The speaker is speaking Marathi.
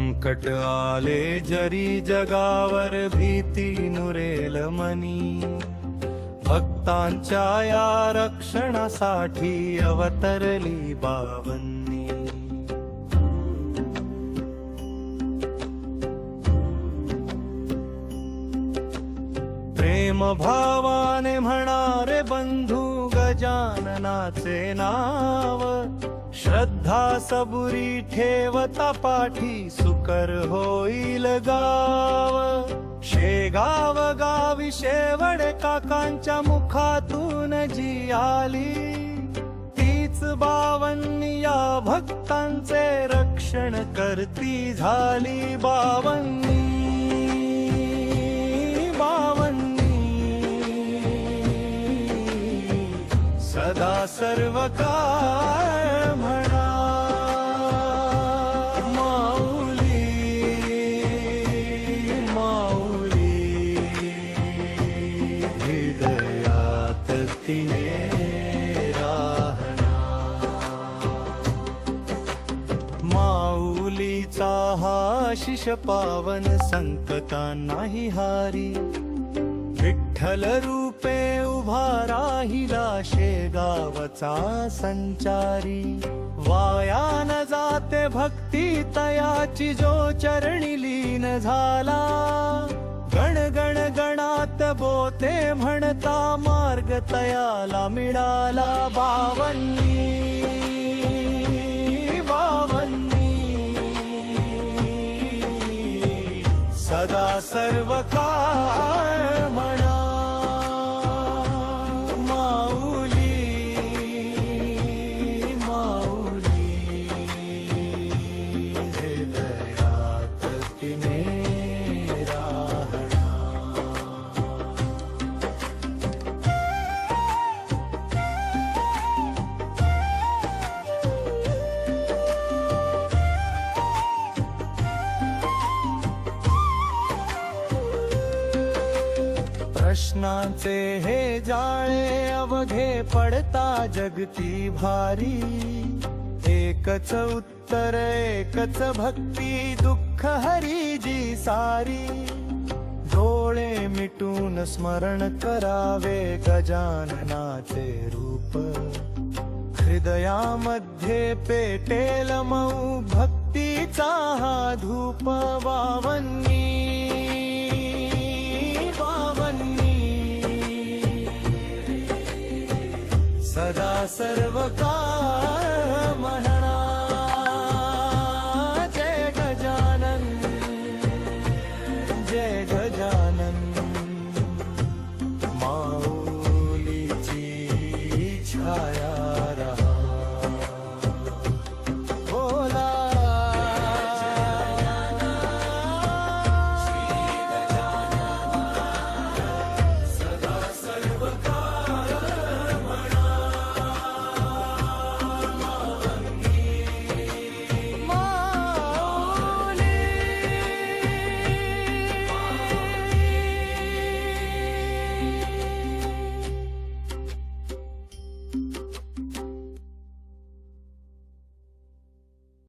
संकट आले जरी जगावर भीती नुरेल मनी, भक्तांच्या या रक्षणासाठी अवतरली बावन्नी। प्रेम भावाने म्हणारे बंधू गजाननाचे नाव, श्रद्धा सबुरी ठेवता पाठी सुकर होईल गाव। शेगाव गावी शेवडे काकांच्या मुखातून जी आली, तीच बावन्नी या भक्तांचे रक्षण करती झाली बावन्नी। सदा सर्व काळ म्हणा माऊली माऊली, हृदयात तिने राहणार। माऊलीचा हा शिष पावन संकटांनाही हारी, विठ्ठल रूपे उभा राहिला शेगावचा संचारी। वाया न जाते भक्ती तयाची जो चरणी लीन झाला, गण गण गणात बोते म्हणता मार्ग तयाला मिळाला बावन्नी बावन्नी। सदा सर्व काळ म्हणा प्रश्नांचे हे जाळे अवघे पडता जगती भारी, एकच उत्तर एकच भक्ती दुःख हरी जी सारी। डोळे मिटून स्मरण करावे गजाननाचे रूप, हृदयामध्ये पेटेल मऊ भक्तीचा हा धूप बावन्नी सदा सर्व काळ